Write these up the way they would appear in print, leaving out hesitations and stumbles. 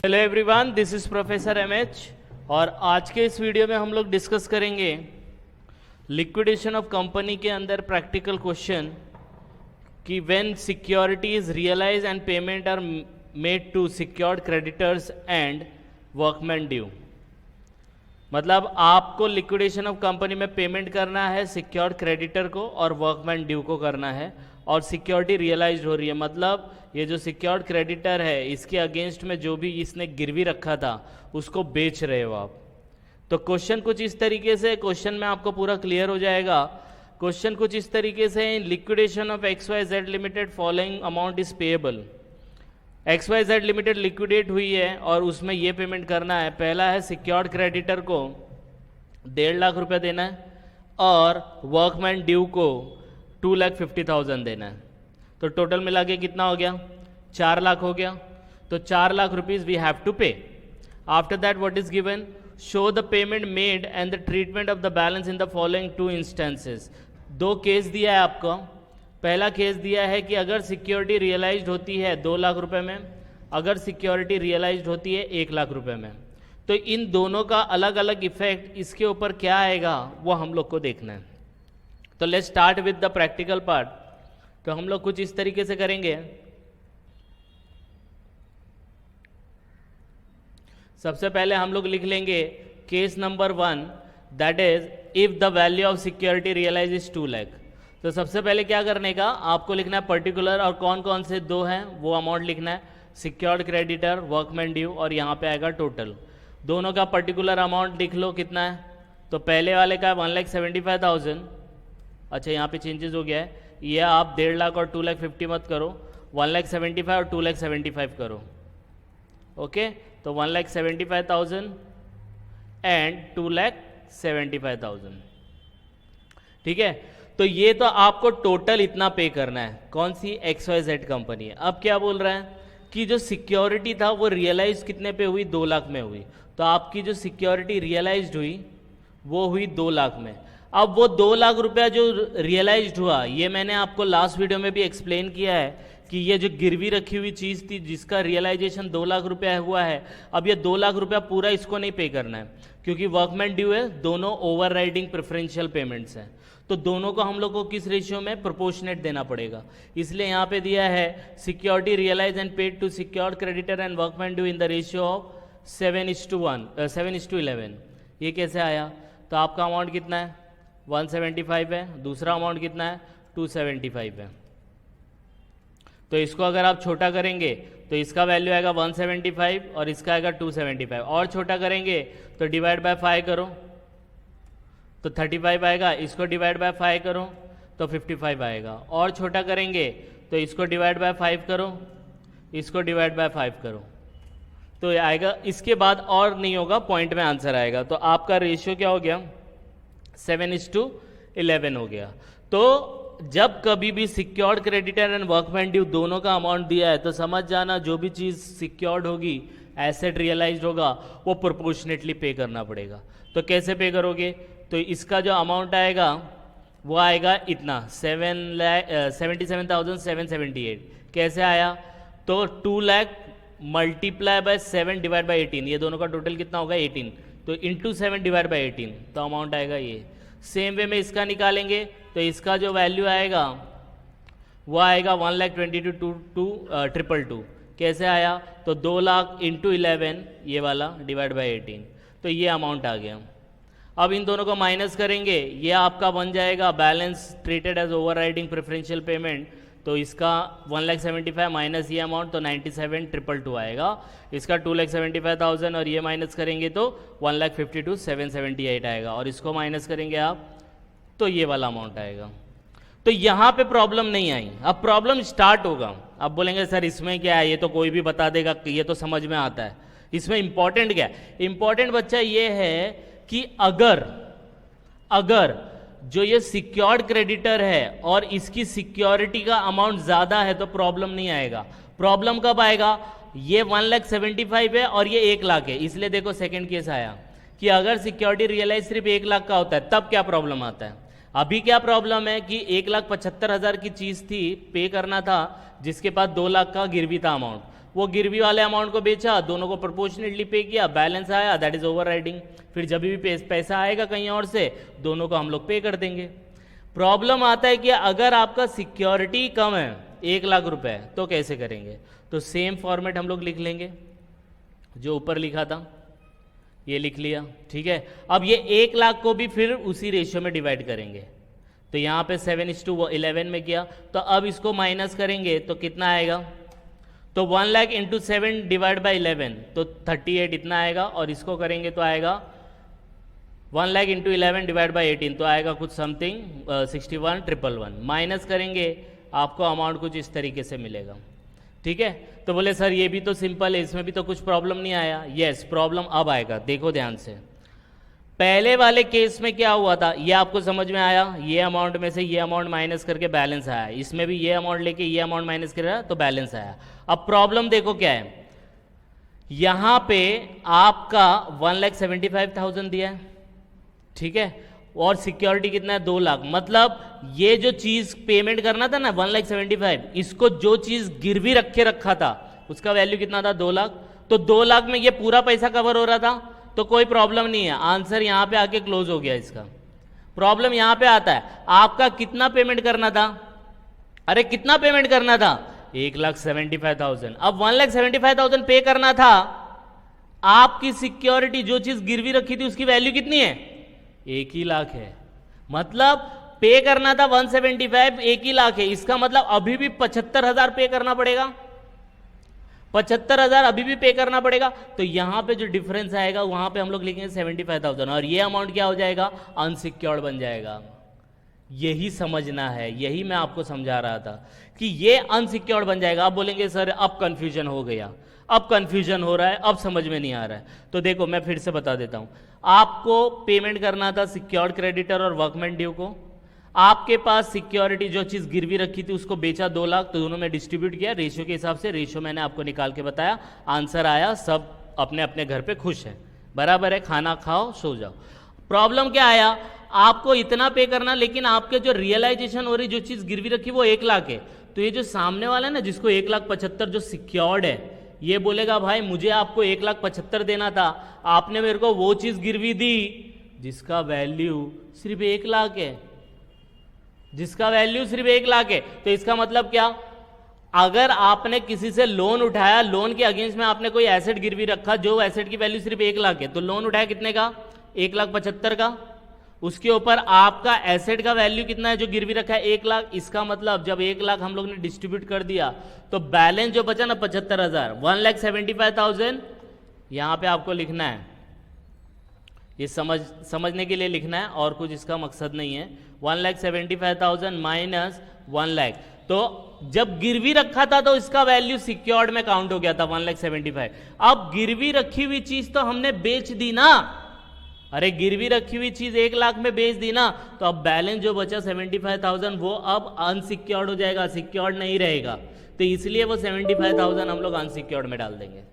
Hello everyone, this is professor MH और आज के इस वीडियो में हम लोग डिस्कस करेंगे लिक्विडेशन ऑफ कंपनी के अंदर प्रैक्टिकल क्वेश्चन कि when security is realize and payment are made to secured creditors and workman due. मतलब आपको लिक्विडेशन ऑफ कंपनी में पेमेंट करना है सिक्योर्ड क्रेडिटर को और वर्कमैन ड्यू को करना है और सिक्योरिटी रियलाइज हो रही है। मतलब ये जो सिक्योर्ड क्रेडिटर है इसके अगेंस्ट में जो भी इसने गिरवी रखा था उसको बेच रहे हो आप। तो क्वेश्चन कुछ इस तरीके से, क्वेश्चन में आपको पूरा क्लियर हो जाएगा। क्वेश्चन कुछ इस तरीके से, इन liquidation of XYZ limited following amount is payable. XYZ limited liquidate हुई है और उसमें ये पेमेंट करना है। पहला है सिक्योर्ड क्रेडिटर को 1.5 लाख रुपया देना है और वर्कमैन ड्यू को 2,50,000 देना है। तो टोटल मिला के कितना हो गया? 4 लाख हो गया। तो 4 lakh rupees we have to pay. After that what is given? Show the payment made and the treatment of the balance in the following 2 instances. 2 case दिया है आपको। पहला केस दिया है कि अगर सिक्योरिटी रियलाइज्ड होती है 2 लाख रुपए में, अगर सिक्योरिटी रियलाइज्ड होती है 1 लाख रुपए में, तो इन दोनों का अलग अलग इफेक्ट इसके ऊपर क्या आएगा वो हम लोग को देखना है। तो let's start with the practical part. तो हम लोग कुछ इस तरीके से करेंगे। सबसे पहले हम लोग लिख लेंगे case number 1, that is if the value of security realize is 2 lakh. तो सबसे पहले क्या करने का आपको लिखना है पर्टिकुलर, और कौन कौन से 2 हैं वो अमाउंट लिखना है, सिक्योर्ड क्रेडिटर, वर्कमैन ड्यू, और यहाँ पे आएगा टोटल। दोनों का पर्टिकुलर अमाउंट लिख लो कितना है। तो पहले वाले का 1,75,000। अच्छा, यहाँ पे चेंजेस हो गया है, ये आप 1.5 लाख और 2,50,000 मत करो, 1,75,000 और 2,75,000 करो। ओके, तो 1,75,000 एंड 2,75,000। ठीक है, तो ये तो आपको टोटल इतना पे करना है। कौन सी? XYZ कंपनी है। अब क्या बोल रहा है कि जो सिक्योरिटी था वो रियलाइज कितने पे हुई? 2 लाख में हुई। तो आपकी जो सिक्योरिटी रियलाइज्ड हुई वो हुई 2 लाख में। अब वो 2 लाख रुपया जो रियलाइज्ड हुआ, ये मैंने आपको लास्ट वीडियो में भी एक्सप्लेन किया है कि ये जो गिरवी रखी हुई चीज़ थी जिसका रियलाइजेशन 2 लाख रुपया हुआ है, अब ये 2 लाख रुपया पूरा इसको नहीं पे करना है क्योंकि वर्कमैन ड्यू है, दोनों ओवरराइडिंग प्रेफरेंशियल पेमेंट्स हैं। तो दोनों को हम लोग को किस रेशियो में? प्रोपोर्शनेट देना पड़ेगा। इसलिए यहाँ पे दिया है security realize and paid to secured creditor and workman due in the ratio of 7:11। ये कैसे आया? तो आपका अमाउंट कितना है? 175 है। दूसरा अमाउंट कितना है? 275 है। तो इसको अगर आप छोटा करेंगे तो इसका वैल्यू आएगा 175 और इसका आएगा 275। और छोटा करेंगे तो डिवाइड बाय 5 करो तो 35 आएगा। इसको डिवाइड बाय 5 करो तो 55 आएगा। और छोटा करेंगे तो इसको डिवाइड बाय 5 करो, इसको डिवाइड बाय 5 करो तो ये आएगा। इसके बाद और नहीं होगा, पॉइंट में आंसर आएगा। तो आपका रेशियो क्या हो गया? 7:11 हो गया। तो जब कभी भी secured creditor and workman due दोनों का अमाउंट दिया है तो समझ जाना जो भी चीज़ सिक्योर्ड होगी, एसेट रियलाइज्ड होगा, वो प्रोपोर्शनेटली पे करना पड़ेगा। तो कैसे पे करोगे? तो इसका जो अमाउंट आएगा वो आएगा इतना 77,778। कैसे आया? तो 2 lakh multiply by 7 divide by 18, ये दोनों का टोटल कितना होगा? 18। तो इंटू 7 डिवाइड बाई 18, तो अमाउंट आएगा ये। सेम वे में इसका निकालेंगे तो इसका जो वैल्यू आएगा वो आएगा 1,22,222। कैसे आया? तो 2 लाख इंटू 11 ये वाला डिवाइड बाई 18, तो ये अमाउंट आ गया। अब इन दोनों को माइनस करेंगे, ये आपका बन जाएगा balance treated as overriding preferential payment. तो इसका 1,75,000 माइनस ये अमाउंट तो 97,222 आएगा। इसका 2,75,000 और ये माइनस करेंगे तो 1,52,778 आएगा। और इसको माइनस करेंगे आप तो ये वाला अमाउंट आएगा। तो यहाँ पे प्रॉब्लम नहीं आई। अब प्रॉब्लम स्टार्ट होगा। अब बोलेंगे सर इसमें क्या है, ये तो कोई भी बता देगा, ये तो समझ में आता है, इसमें इंपॉर्टेंट क्या है? इंपॉर्टेंट बच्चा ये है कि अगर जो ये सिक्योर्ड क्रेडिटर है और इसकी सिक्योरिटी का अमाउंट ज़्यादा है तो प्रॉब्लम नहीं आएगा। प्रॉब्लम कब आएगा? ये 1,75,000 है और ये 1 लाख है। इसलिए देखो सेकंड केस आया कि अगर सिक्योरिटी रियलाइज सिर्फ 1 लाख का होता है तब क्या प्रॉब्लम आता है। अभी क्या प्रॉब्लम है कि 1,75,000 की चीज़ थी, पे करना था, जिसके पास 2 लाख का गिरवी था अमाउंट, वो गिरवी वाले अमाउंट को बेचा, दोनों को प्रोपोर्शनेटली पे किया, बैलेंस आया, दैट इज ओवर राइडिंग। फिर जब भी पैसा आएगा कहीं और से, दोनों को हम लोग पे कर देंगे। प्रॉब्लम आता है कि अगर आपका सिक्योरिटी कम है 1 लाख रुपए, तो कैसे करेंगे? तो सेम फॉर्मेट हम लोग लिख लेंगे जो ऊपर लिखा था, ये लिख लिया, ठीक है। अब ये 1 लाख को भी फिर उसी रेशियो में डिवाइड करेंगे, तो यहाँ पे 7:11 में किया, तो अब इसको माइनस करेंगे तो कितना आएगा? तो 1 लाख इंटू 7 डिवाइड बाई 11, तो 38 इतना आएगा, और इसको करेंगे तो आएगा 1 लाख इंटू 11 डिवाइड बाई 18, तो आएगा कुछ समथिंग 61,111। माइनस करेंगे आपको अमाउंट कुछ इस तरीके से मिलेगा, ठीक है। तो बोले सर ये भी तो सिंपल है, इसमें भी तो कुछ प्रॉब्लम नहीं आया। यस, प्रॉब्लम अब आएगा, देखो ध्यान से। पहले वाले केस में क्या हुआ था, ये आपको समझ में आया, ये अमाउंट में से ये अमाउंट माइनस करके बैलेंस आया, इसमें भी ये अमाउंट लेके ये अमाउंट माइनस करा तो बैलेंस आया। अब प्रॉब्लम देखो क्या है, यहां पे आपका 1,75,000 दिया है, ठीक है, और सिक्योरिटी कितना है? 2 लाख। मतलब ये जो चीज पेमेंट करना था ना 1,75,000, इसको जो चीज गिरवी रखे रखा था उसका वैल्यू कितना था? 2 लाख। तो 2 लाख में ये पूरा पैसा कवर हो रहा था, तो कोई प्रॉब्लम नहीं है, आंसर यहां पे आके क्लोज हो गया इसका। प्रॉब्लम यहां पे आता है, आपका कितना पेमेंट करना था? अरे कितना पेमेंट करना था? 1,75,000। अब 1,75,000 पे करना था, आपकी सिक्योरिटी जो चीज गिरवी रखी थी उसकी वैल्यू कितनी है? 1 ही लाख है। मतलब पे करना था 175, 1 ही लाख है, इसका मतलब अभी भी 75,000 पे करना पड़ेगा, 75,000 अभी भी पे करना पड़ेगा। तो यहां पे जो डिफरेंस आएगा वहां पे हम लोग लिखेंगे 75,000, और ये अमाउंट क्या हो जाएगा? अनसिक्योर्ड बन जाएगा। यही समझना है, यही मैं आपको समझा रहा था कि ये अनसिक्योर्ड बन जाएगा। आप बोलेंगे सर अब कंफ्यूजन हो गया, अब कंफ्यूजन हो रहा है, अब समझ में नहीं आ रहा है। तो देखो मैं फिर से बता देता हूं, आपको पेमेंट करना था सिक्योर्ड क्रेडिटर और वर्कमैन ड्यू को, आपके पास सिक्योरिटी जो चीज गिरवी रखी थी उसको बेचा 2 लाख, तो दोनों में डिस्ट्रीब्यूट किया रेशियो के हिसाब से, रेशियो मैंने आपको निकाल के बताया, आंसर आया, सब अपने अपने घर पे खुश है, बराबर है, खाना खाओ सो जाओ। प्रॉब्लम क्या आया, आपको इतना पे करना, लेकिन आपके जो रियलाइजेशन हो रही जो चीज गिरवी रखी वो 1 लाख है, तो ये जो सामने वाला है ना जिसको 1,75,000 जो सिक्योर्ड है, ये बोलेगा भाई मुझे आपको 1,75,000 देना था, आपने मेरे को वो चीज गिरवी दी जिसका वैल्यू सिर्फ 1 लाख है, जिसका वैल्यू सिर्फ 1 लाख है। तो इसका मतलब क्या, अगर आपने किसी से लोन उठाया, लोन के अगेंस्ट में आपने कोई एसेट गिरवी रखा जो एसेट की वैल्यू सिर्फ 1 लाख है, तो लोन उठाया कितने का? 1,75,000 का, उसके ऊपर आपका एसेट का वैल्यू कितना है जो गिरवी रखा है? 1 लाख। इसका मतलब जब 1 लाख हम लोग ने डिस्ट्रीब्यूट कर दिया तो बैलेंस जो बचा ना 75,000, 1,75,000 यहां पे आपको लिखना है, ये समझने के लिए लिखना है, और कुछ इसका मकसद नहीं है। 1,75,000 माइनस 1 लाख, तो जब गिरवी रखा था तो इसका वैल्यू सिक्योर्ड में काउंट हो गया था 1,75,000। अब गिरवी रखी हुई चीज तो हमने बेच दी ना, अरे गिरवी रखी हुई चीज 1 लाख में बेच दी ना, तो अब बैलेंस जो बचा 75,000 वो अब अनसिक्योर्ड हो जाएगा, सिक्योर्ड नहीं रहेगा, तो इसलिए वो 75,000 हम लोग अनसिक्योर्ड में डाल देंगे।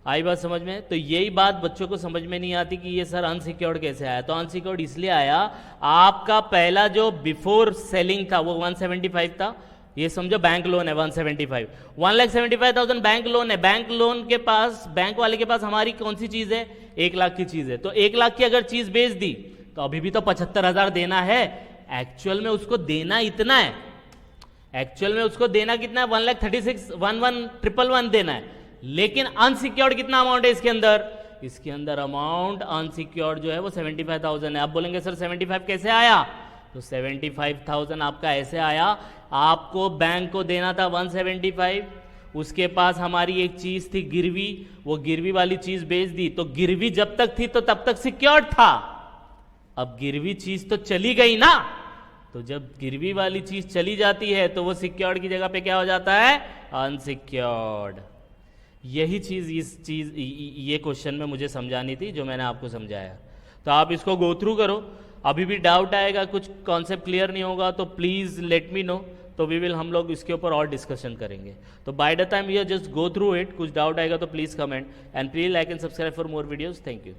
आई बात समझ में? तो यही बात बच्चों को समझ में नहीं आती कि ये सर अनसिक्योर्ड कैसे आया। तो अनसिक्योर्ड इसलिए आया, आपका पहला जो बिफोर सेलिंग था वो 175 था, ये समझो बैंक लोन है 175, 1,75,000 बैंक लोन है, बैंक लोन के पास, बैंक वाले के पास हमारी कौन सी चीज है? 1 लाख की चीज है। तो 1 लाख की अगर चीज बेच दी तो अभी भी तो 75,000 देना है, एक्चुअल में उसको देना इतना है, एक्चुअल में उसको देना कितना है? 1,36,11,111 देना है, लेकिन अनसिक्योर्ड कितना अमाउंट है इसके अंदर? इसके अंदर अमाउंट अनसिक्योर्ड जो है वो 75,000 है। आप बोलेंगे सर 75 कैसे आया? तो 75,000 आपका ऐसे आया, आपको बैंक को देना था 175, उसके पास हमारी एक चीज थी गिरवी, वो गिरवी वाली चीज बेच दी, तो गिरवी जब तक थी तो तब तक सिक्योर्ड था, अब गिरवी चीज तो चली गई ना, तो जब गिरवी वाली चीज चली जाती है तो वो सिक्योर्ड की जगह पे क्या हो जाता है? अनसिक्योर्ड। यही चीज ये क्वेश्चन में मुझे समझानी थी जो मैंने आपको समझाया। तो आप इसको गो थ्रू करो, अभी भी डाउट आएगा, कुछ कॉन्सेप्ट क्लियर नहीं होगा तो प्लीज लेट मी नो, तो हम लोग इसके ऊपर और डिस्कशन करेंगे। तो by the time you just go through it, कुछ डाउट आएगा तो please comment, and please like and subscribe for more videos. Thank you.